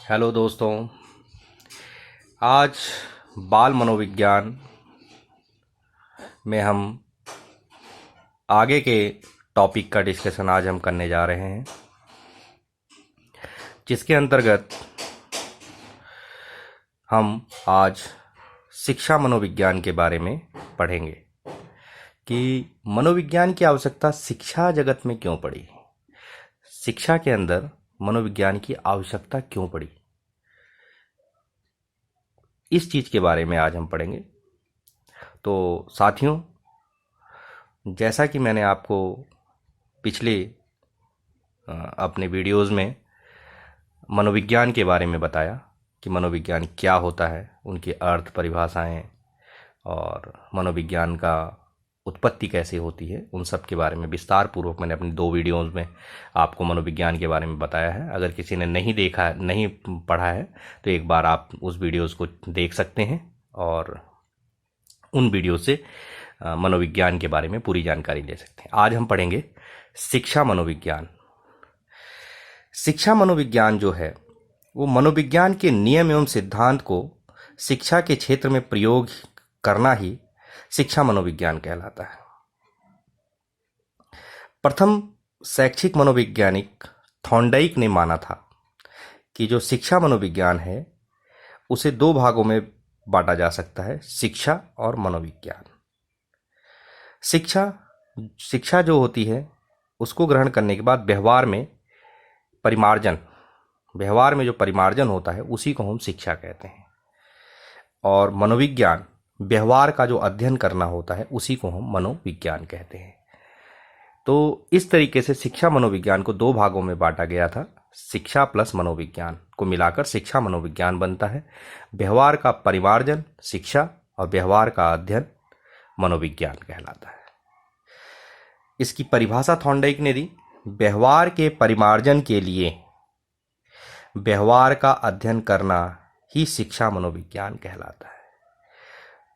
Hello दोस्तों। आज बाल मनोविज्ञान में हम आगे के टॉपिक का डिस्कशन आज हम करने जा रहे हैं, जिसके अंतर्गत हम आज शिक्षा मनोविज्ञान के बारे में पढ़ेंगे कि मनोविज्ञान की आवश्यकता शिक्षा जगत में क्यों पड़ी, शिक्षा के अंदर मनोविज्ञान की आवश्यकता क्यों पड़ी। इस चीज़ के बारे में आज हम पढ़ेंगे। तो साथियों, जैसा कि मैंने आपको पिछले अपने वीडियोज़ में मनोविज्ञान के बारे में बताया कि मनोविज्ञान क्या होता है, उनके अर्थ, परिभाषाएं और मनोविज्ञान का उत्पत्ति कैसे होती है, उन सब के बारे में विस्तार पूर्वक मैंने अपनी 2 वीडियोज़ में आपको मनोविज्ञान के बारे में बताया है। अगर किसी ने नहीं देखा, नहीं पढ़ा है, तो एक बार आप उस वीडियोज़ को देख सकते हैं और उन वीडियो से मनोविज्ञान के बारे में पूरी जानकारी ले सकते हैं। आज हम पढ़ेंगे शिक्षा मनोविज्ञान। शिक्षा मनोविज्ञान जो है वो मनोविज्ञान के नियम एवं सिद्धांत को शिक्षा के क्षेत्र में प्रयोग करना ही शिक्षा मनोविज्ञान कहलाता है। प्रथम शैक्षिक मनोवैज्ञानिक थॉर्नडाइक ने माना था कि जो शिक्षा मनोविज्ञान है उसे 2 भागों में बांटा जा सकता है, शिक्षा और मनोविज्ञान। शिक्षा जो होती है उसको ग्रहण करने के बाद व्यवहार में जो परिमार्जन होता है उसी को हम शिक्षा कहते हैं, और मनोविज्ञान व्यवहार का जो अध्ययन करना होता है उसी को हम मनोविज्ञान कहते हैं। तो इस तरीके से शिक्षा मनोविज्ञान को 2 भागों में बांटा गया था। शिक्षा प्लस मनोविज्ञान को मिलाकर शिक्षा मनोविज्ञान बनता है। व्यवहार का परिमार्जन शिक्षा और व्यवहार का अध्ययन मनोविज्ञान कहलाता है। इसकी परिभाषा थॉर्नडाइक ने दी, व्यवहार के परिमार्जन के लिए व्यवहार का अध्ययन करना ही शिक्षा मनोविज्ञान कहलाता है।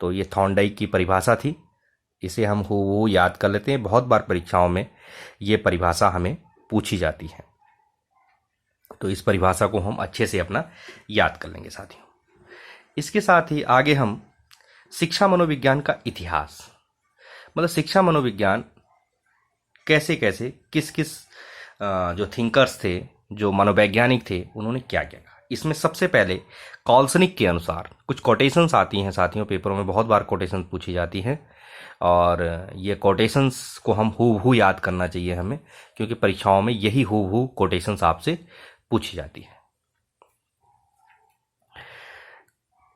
तो ये थॉर्नडाइक की परिभाषा थी, इसे हम हूबहू याद कर लेते हैं। बहुत बार परीक्षाओं में ये परिभाषा हमें पूछी जाती है, तो इस परिभाषा को हम अच्छे से अपना याद कर लेंगे साथियों। इसके साथ ही आगे हम शिक्षा मनोविज्ञान का इतिहास, मतलब शिक्षा मनोविज्ञान कैसे कैसे किस किस जो थिंकर्स थे, जो मनोवैज्ञानिक थे, उन्होंने क्या क्या कहा। इसमें सबसे पहले कॉल्सनिक के अनुसार कुछ कोटेशंस आती हैं साथियों, पेपरों में बहुत बार कोटेशंस पूछी जाती हैं, और ये कोटेशंस को हम हूबहू याद करना चाहिए हमें, क्योंकि परीक्षाओं में यही हूबहू कोटेशंस आपसे पूछी जाती है।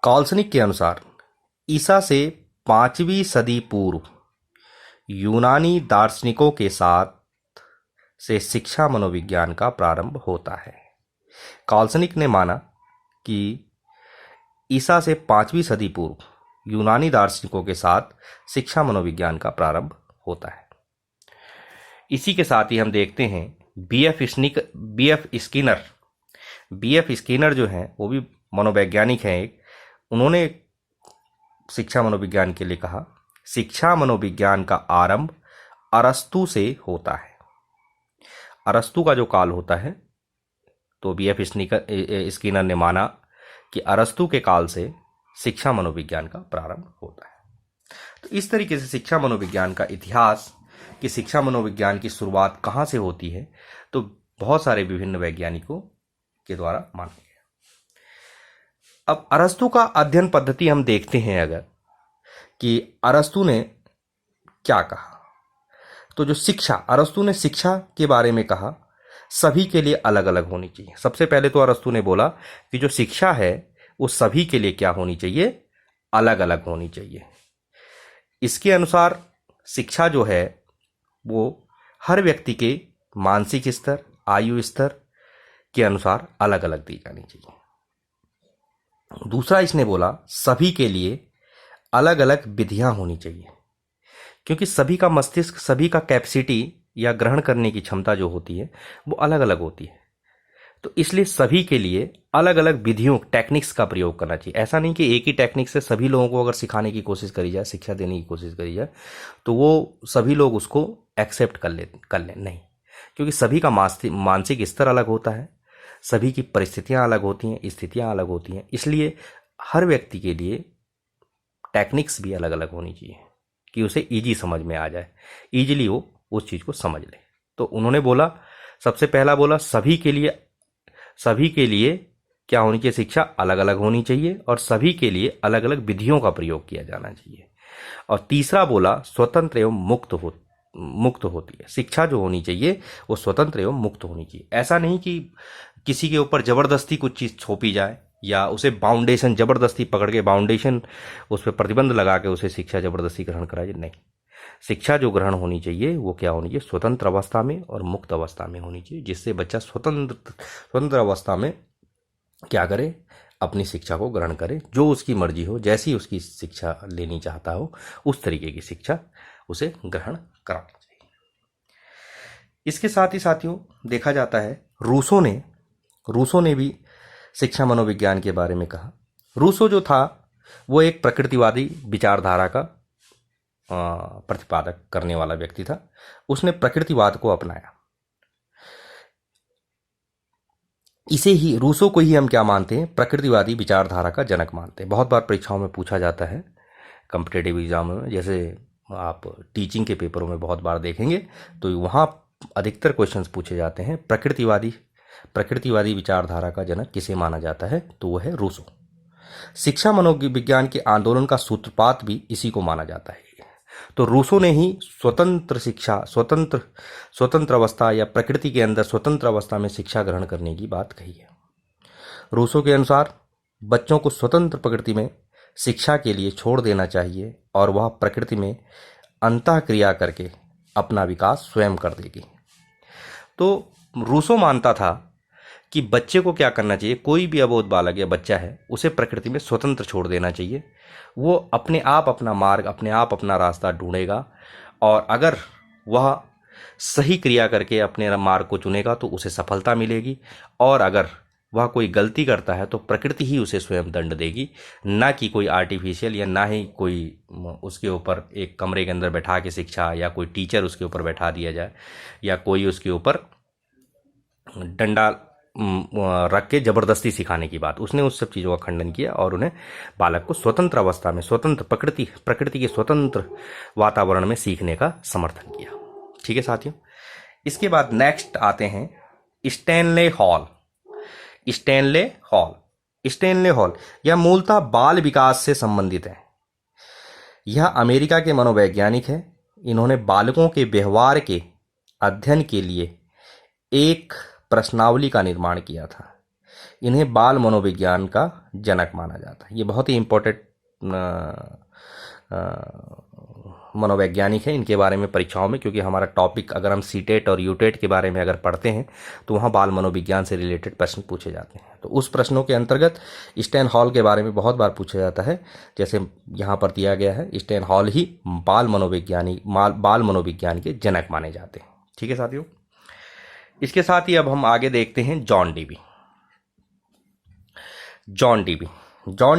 कॉल्सनिक के अनुसार ईसा से 5वीं सदी पूर्व यूनानी दार्शनिकों के साथ से शिक्षा मनोविज्ञान का प्रारंभ होता है। कॉल्सनिक ने माना कि ईसा से 5वीं सदी पूर्व यूनानी दार्शनिकों के साथ शिक्षा मनोविज्ञान का प्रारंभ होता है। इसी के साथ ही हम देखते हैं बी.एफ. स्किनर जो हैं वो भी मनोवैज्ञानिक हैं एक, उन्होंने शिक्षा मनोविज्ञान के लिए कहा, शिक्षा मनोविज्ञान का आरंभ अरस्तु से होता है। अरस्तु का जो काल होता है, तो बी.एफ. स्किनर ने माना कि अरस्तु के काल से शिक्षा मनोविज्ञान का प्रारंभ होता है। तो इस तरीके से शिक्षा मनोविज्ञान का इतिहास, कि शिक्षा मनोविज्ञान की शुरुआत कहाँ से होती है, तो बहुत सारे विभिन्न वैज्ञानिकों के द्वारा माना गया। अब अरस्तु का अध्ययन पद्धति हम देखते हैं अगर, कि अरस्तु ने क्या कहा, तो जो शिक्षा, अरस्तु ने शिक्षा के बारे में कहा सभी के लिए अलग अलग होनी चाहिए। सबसे पहले तो अरस्तु ने बोला कि जो शिक्षा है वो सभी के लिए क्या होनी चाहिए, अलग अलग होनी चाहिए। इसके अनुसार शिक्षा जो है वो हर व्यक्ति के मानसिक स्तर, आयु स्तर के अनुसार अलग अलग दी जानी चाहिए। दूसरा इसने बोला सभी के लिए अलग अलग विधियां होनी चाहिए, क्योंकि सभी का मस्तिष्क, सभी का कैपेसिटी या ग्रहण करने की क्षमता जो होती है वो अलग अलग होती है। तो इसलिए सभी के लिए अलग अलग विधियों, टेक्निक्स का प्रयोग करना चाहिए। ऐसा नहीं कि एक ही टेक्निक से सभी लोगों को अगर सिखाने की कोशिश करी जाए, शिक्षा देने की कोशिश करी जाए, तो वो सभी लोग उसको एक्सेप्ट कर लें, नहीं, क्योंकि सभी का मानसिक स्तर अलग होता है, सभी की परिस्थितियां अलग होती हैं, स्थितियां अलग होती हैं, इसलिए हर व्यक्ति के लिए टेक्निक्स भी अलग अलग होनी चाहिए कि उसे इजी समझ में आ जाए, इजीली वो उस चीज़ को समझ ले। तो उन्होंने बोला, सबसे पहला बोला सभी के लिए क्या होनी चाहिए, शिक्षा अलग अलग होनी चाहिए और सभी के लिए अलग अलग विधियों का प्रयोग किया जाना चाहिए। और तीसरा बोला स्वतंत्र एवं मुक्त होती है शिक्षा जो होनी चाहिए, वो स्वतंत्र एवं मुक्त होनी चाहिए। ऐसा नहीं कि किसी के ऊपर जबरदस्ती कुछ चीज़ थोपी जाए या उसे बाउंडेशन जबरदस्ती पकड़ के बाउंडेशन उस पर प्रतिबंध लगा के उसे शिक्षा जबरदस्ती ग्रहण कराई, नहीं। शिक्षा जो ग्रहण होनी चाहिए वो क्या होनी चाहिए, स्वतंत्र अवस्था में और मुक्त अवस्था में होनी चाहिए, जिससे बच्चा स्वतंत्र अवस्था में क्या करे, अपनी शिक्षा को ग्रहण करे, जो उसकी मर्जी हो, जैसी उसकी शिक्षा लेनी चाहता हो उस तरीके की शिक्षा उसे ग्रहण करानी चाहिए। इसके साथ ही साथियों देखा जाता है रूसो ने भी शिक्षा मनोविज्ञान के बारे में कहा। रूसो जो था वो एक प्रकृतिवादी विचारधारा का प्रतिपादक करने वाला व्यक्ति था। उसने प्रकृतिवाद को अपनाया। इसे ही रूसो को ही हम क्या मानते हैं, प्रकृतिवादी विचारधारा का जनक मानते हैं। बहुत बार परीक्षाओं में पूछा जाता है, कॉम्पिटिटिव एग्जाम में, जैसे आप टीचिंग के पेपरों में बहुत बार देखेंगे तो वहाँ अधिकतर क्वेश्चंस पूछे जाते हैं प्रकृतिवादी विचारधारा का जनक किसे माना जाता है, तो वह है रूसो। शिक्षा मनोविज्ञान के आंदोलन का सूत्रपात भी इसी को माना जाता है। तो रूसो ने ही स्वतंत्र शिक्षा, स्वतंत्र अवस्था या प्रकृति के अंदर स्वतंत्र अवस्था में शिक्षा ग्रहण करने की बात कही है। रूसो के अनुसार बच्चों को स्वतंत्र प्रकृति में शिक्षा के लिए छोड़ देना चाहिए और वह प्रकृति में अंतःक्रिया करके अपना विकास स्वयं कर देगी। तो रूसो मानता था कि बच्चे को क्या करना चाहिए, कोई भी अबोध बालक या बच्चा है उसे प्रकृति में स्वतंत्र छोड़ देना चाहिए। वो अपने आप अपना मार्ग, अपने आप अपना रास्ता ढूंढेगा और अगर वह सही क्रिया करके अपने मार्ग को चुनेगा तो उसे सफलता मिलेगी, और अगर वह कोई गलती करता है तो प्रकृति ही उसे स्वयं दंड देगी, ना कि कोई आर्टिफिशियल या ना ही कोई उसके ऊपर एक कमरे के अंदर बैठा के शिक्षा या कोई टीचर उसके ऊपर बैठा दिया जाए या कोई उसके ऊपर डंडा रख के जबरदस्ती सिखाने की बात। उसने उस सब चीज़ों का खंडन किया और उन्हें बालक को स्वतंत्र अवस्था में, स्वतंत्र प्रकृति के स्वतंत्र वातावरण में सीखने का समर्थन किया। ठीक है साथियों, इसके बाद नेक्स्ट आते हैं स्टैनले हॉल यह मूलतः बाल विकास से संबंधित है। यह अमेरिका के मनोवैज्ञानिक है। इन्होंने बालकों के व्यवहार के अध्ययन के लिए एक प्रश्नावली का निर्माण किया था। इन्हें बाल मनोविज्ञान का जनक माना जाता है। ये बहुत ही इंपॉर्टेंट मनोवैज्ञानिक है। इनके बारे में परीक्षाओं में, क्योंकि हमारा टॉपिक अगर हम सीटेट और यूटेट के बारे में अगर पढ़ते हैं तो वहाँ बाल मनोविज्ञान से रिलेटेड प्रश्न पूछे जाते हैं। तो उस प्रश्नों के अंतर्गत स्टैन हॉल के बारे में बहुत बार पूछा जाता है। जैसे यहाँ पर दिया गया है, स्टैन हॉल ही बाल मनोविज्ञान के जनक माने जाते हैं। ठीक है साथियों, इसके साथ ही अब हम आगे देखते हैं जॉन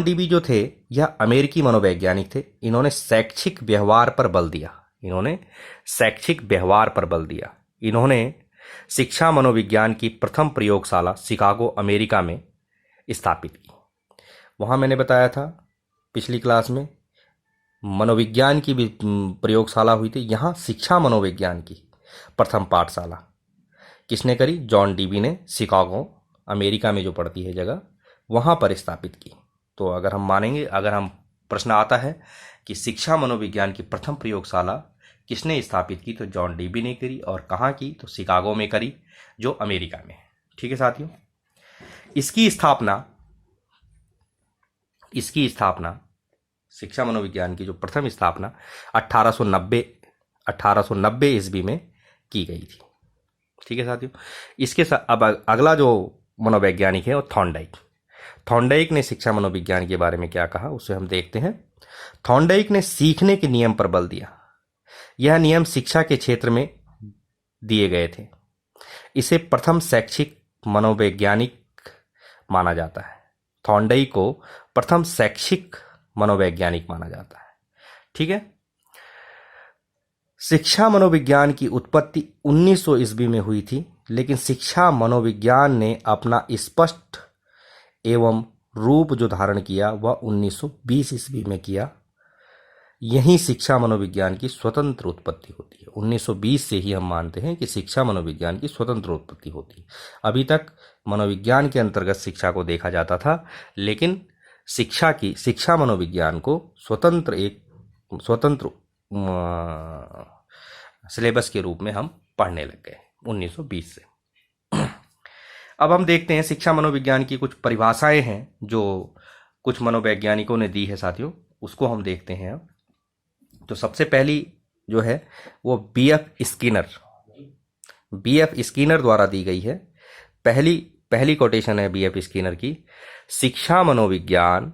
डीबी जो थे यह अमेरिकी मनोवैज्ञानिक थे। इन्होंने शैक्षिक व्यवहार पर बल दिया। इन्होंने शिक्षा मनोविज्ञान की प्रथम प्रयोगशाला शिकागो अमेरिका में स्थापित की। वहाँ मैंने बताया था पिछली क्लास में मनोविज्ञान की भी प्रयोगशाला हुई थी। यहाँ शिक्षा मनोविज्ञान की प्रथम पाठशाला किसने करी, जॉन डीबी ने शिकागो अमेरिका में जो पड़ती है जगह, वहाँ पर स्थापित की। तो अगर हम मानेंगे, अगर हम प्रश्न आता है कि शिक्षा मनोविज्ञान की प्रथम प्रयोगशाला किसने स्थापित की, तो जॉन डीबी ने करी। और कहाँ की, तो शिकागो में करी, जो अमेरिका में। ठीक है साथियों, इसकी स्थापना शिक्षा मनोविज्ञान की जो प्रथम स्थापना 1890 ईस्वी में की गई थी। ठीक है साथियों, इसके साथ अब अगला जो मनोवैज्ञानिक है वो थॉर्नडाइक ने शिक्षा मनोविज्ञान के बारे में क्या कहा, उसे हम देखते हैं। थॉर्नडाइक ने सीखने के नियम पर बल दिया। यह नियम शिक्षा के क्षेत्र में दिए गए थे। इसे प्रथम शैक्षिक मनोवैज्ञानिक माना जाता है। थॉर्नडाइक को प्रथम शैक्षिक मनोवैज्ञानिक माना जाता है। ठीक है, शिक्षा मनोविज्ञान की उत्पत्ति 1900 ईस्वी में हुई थी, लेकिन शिक्षा मनोविज्ञान ने अपना स्पष्ट एवं रूप जो धारण किया वह 1920 ईस्वी में किया। यही शिक्षा मनोविज्ञान की स्वतंत्र उत्पत्ति होती है। 1920 से ही हम मानते हैं कि शिक्षा मनोविज्ञान की स्वतंत्र उत्पत्ति होती है। अभी तक मनोविज्ञान के अंतर्गत शिक्षा को देखा जाता था, लेकिन शिक्षा मनोविज्ञान को स्वतंत्र सिलेबस के रूप में हम पढ़ने लग गए 1920 से। अब हम देखते हैं शिक्षा मनोविज्ञान की कुछ परिभाषाएं हैं जो कुछ मनोवैज्ञानिकों ने दी है साथियों, उसको हम देखते हैं। अब तो सबसे पहली जो है वो बीएफ स्किनर द्वारा दी गई है। पहली कोटेशन है बीएफ स्किनर की, शिक्षा मनोविज्ञान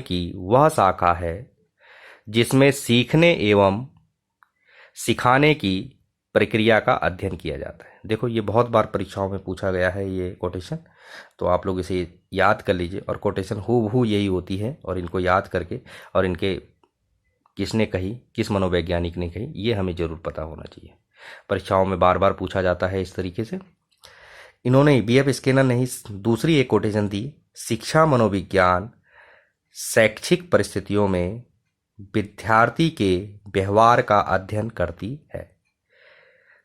की वह शाखा है जिसमें सीखने एवं सिखाने की प्रक्रिया का अध्ययन किया जाता है। देखो ये बहुत बार परीक्षाओं में पूछा गया है ये कोटेशन, तो आप लोग इसे याद कर लीजिए। और कोटेशन हूबहू यही होती है, और इनको याद करके और इनके किसने कही, किस मनोवैज्ञानिक ने कही, ये हमें जरूर पता होना चाहिए। परीक्षाओं में बार बार पूछा जाता है इस तरीके से। इन्होंने बीएफ स्किनर ने ही दूसरी एक कोटेशन दी, शिक्षा मनोविज्ञान शैक्षिक परिस्थितियों में विद्यार्थी के व्यवहार का अध्ययन करती है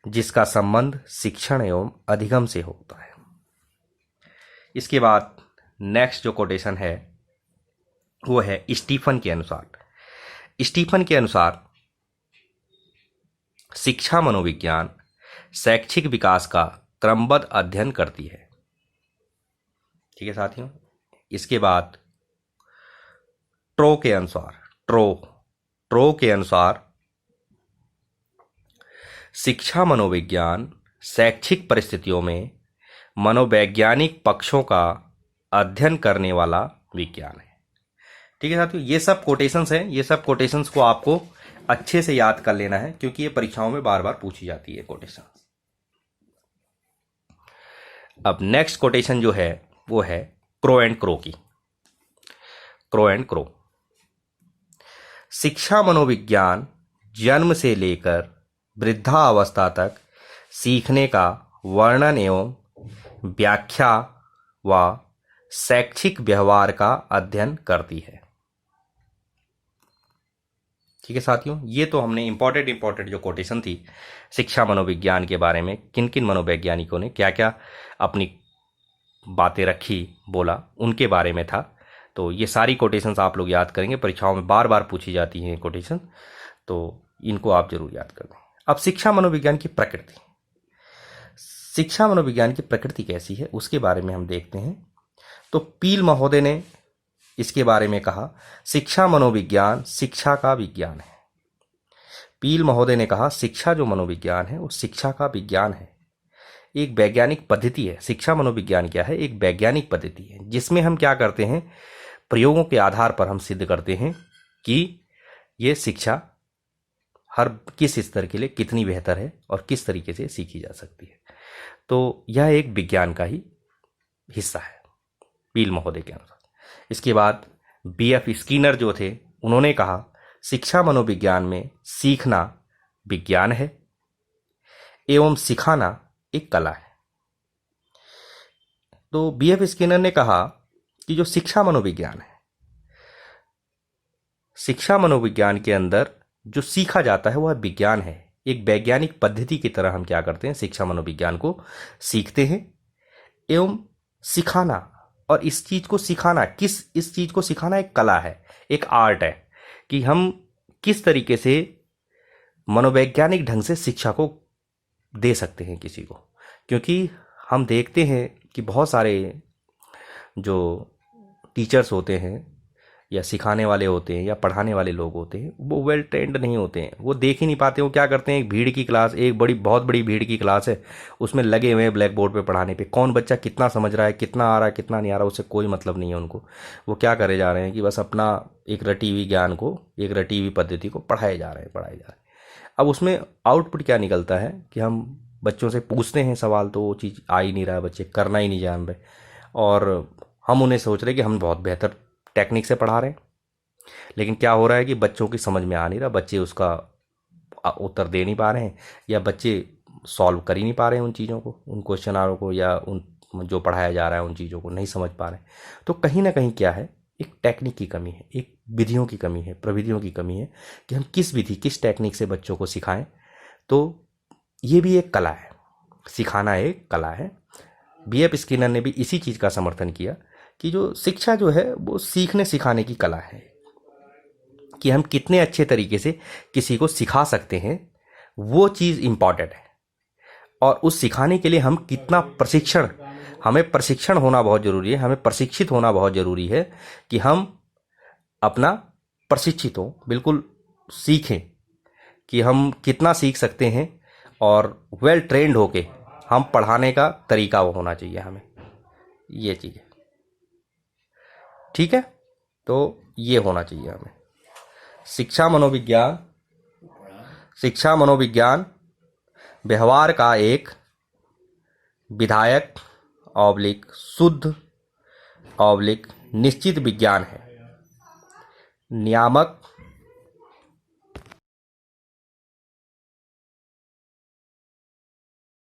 जिसका संबंध शिक्षण एवं अधिगम से होता है। इसके बाद नेक्स्ट जो कोटेशन है वो है स्टीफन के अनुसार शिक्षा मनोविज्ञान शैक्षिक विकास का क्रमबद्ध अध्ययन करती है। ठीक है साथियों। इसके बाद ट्रो के अनुसार शिक्षा मनोविज्ञान शैक्षिक परिस्थितियों में मनोवैज्ञानिक पक्षों का अध्ययन करने वाला विज्ञान है। ठीक है साथियों, ये सब कोटेशंस हैं। ये सब कोटेशंस को आपको अच्छे से याद कर लेना है क्योंकि ये परीक्षाओं में बार बार पूछी जाती है कोटेशन। अब नेक्स्ट कोटेशन जो है वो है क्रो एंड क्रो। शिक्षा मनोविज्ञान जन्म से लेकर वृद्धावस्था तक सीखने का वर्णन एवं व्याख्या व शैक्षिक व्यवहार का अध्ययन करती है। ठीक है साथियों, ये तो हमने इंपॉर्टेंट जो कोटेशन थी शिक्षा मनोविज्ञान के बारे में, किन किन मनोवैज्ञानिकों ने क्या क्या अपनी बातें रखी बोला उनके बारे में था। तो ये सारी कोटेशंस आप लोग याद करेंगे, परीक्षाओं में बार बार पूछी जाती हैं कोटेशन, तो इनको आप जरूर याद कर लें। अब शिक्षा मनोविज्ञान की प्रकृति कैसी है उसके बारे में हम देखते हैं। तो पील महोदय ने इसके बारे में कहा, शिक्षा मनोविज्ञान शिक्षा का विज्ञान है। पील महोदय ने कहा शिक्षा जो मनोविज्ञान है वो शिक्षा का विज्ञान है, एक वैज्ञानिक पद्धति है। शिक्षा मनोविज्ञान क्या है? एक वैज्ञानिक पद्धति है जिसमें हम क्या करते हैं, प्रयोगों के आधार पर हम सिद्ध करते हैं कि ये शिक्षा हर किस स्तर के लिए कितनी बेहतर है और किस तरीके से सीखी जा सकती है। तो यह एक विज्ञान का ही हिस्सा है पील महोदय के अनुसार। इसके बाद बीएफ स्किनर जो थे उन्होंने कहा शिक्षा मनोविज्ञान में सीखना विज्ञान है एवं सिखाना एक कला है। तो बीएफ स्किनर ने कहा कि जो शिक्षा मनोविज्ञान है, शिक्षा मनोविज्ञान के अंदर जो सीखा जाता है वह विज्ञान है। एक वैज्ञानिक पद्धति की तरह हम क्या करते हैं, शिक्षा मनोविज्ञान को सीखते हैं एवं सिखाना, और इस चीज को सिखाना इस चीज को सिखाना एक कला है, एक आर्ट है कि हम किस तरीके से मनोवैज्ञानिक ढंग से शिक्षा को दे सकते हैं किसी को। क्योंकि हम देखते हैं कि बहुत सारे जो टीचर्स होते हैं या सिखाने वाले होते हैं या पढ़ाने वाले लोग होते हैं वो वेल ट्रेंड नहीं होते हैं, वो देख ही नहीं पाते। वो क्या करते हैं, एक भीड़ की क्लास, एक बहुत बड़ी भीड़ की क्लास है, उसमें लगे हुए हैं ब्लैक बोर्ड पे पढ़ाने पे, कौन बच्चा कितना समझ रहा है, कितना आ रहा है, कितना नहीं आ रहा, उससे कोई मतलब नहीं है उनको। वो क्या करे जा रहे हैं कि बस अपना एक रटी हुई ज्ञान को, एक रटी हुई पद्धति को पढ़ाए जा रहे हैं। अब उसमें आउटपुट क्या निकलता है कि हम बच्चों से पूछते हैं सवाल तो वो चीज़ आ ही नहीं रहा है, बच्चे करना ही नहीं जान रहे, और हम उन्हें सोच रहे कि हम बहुत बेहतर टेक्निक से पढ़ा रहे हैं, लेकिन क्या हो रहा है कि बच्चों की समझ में आ नहीं रहा, बच्चे उसका उत्तर दे नहीं पा रहे हैं, या बच्चे सॉल्व कर ही नहीं पा रहे हैं उन चीज़ों को, उन क्वेश्चनों को, या उन जो पढ़ाया जा रहा है उन चीज़ों को नहीं समझ पा रहे हैं। तो कहीं ना कहीं क्या है, एक टेक्निक की कमी है, एक विधियों की कमी है, प्रविधियों की कमी है कि हम किस विधि, किस टेक्निक से बच्चों को सिखाएं। तो ये भी एक कला है, सिखाना एक कला है। B.F. स्किनर ने भी इसी चीज़ का समर्थन किया कि जो शिक्षा जो है वो सीखने सिखाने की कला है, कि हम कितने अच्छे तरीके से किसी को सिखा सकते हैं, वो चीज़ इम्पॉर्टेंट है। और उस सिखाने के लिए हम कितना प्रशिक्षण, हमें प्रशिक्षण होना बहुत ज़रूरी है, हमें प्रशिक्षित होना बहुत ज़रूरी है कि हम अपना प्रशिक्षित हों, बिल्कुल सीखें कि हम कितना सीख सकते हैं, और वेल ट्रेंड होके हम पढ़ाने का तरीका वो होना चाहिए हमें, ये चीज़ है। ठीक है, तो ये होना चाहिए हमें। शिक्षा मनोविज्ञान, शिक्षा मनोविज्ञान व्यवहार का एक विधायक ऑब्लिक शुद्ध ऑब्लिक निश्चित विज्ञान है। नियामक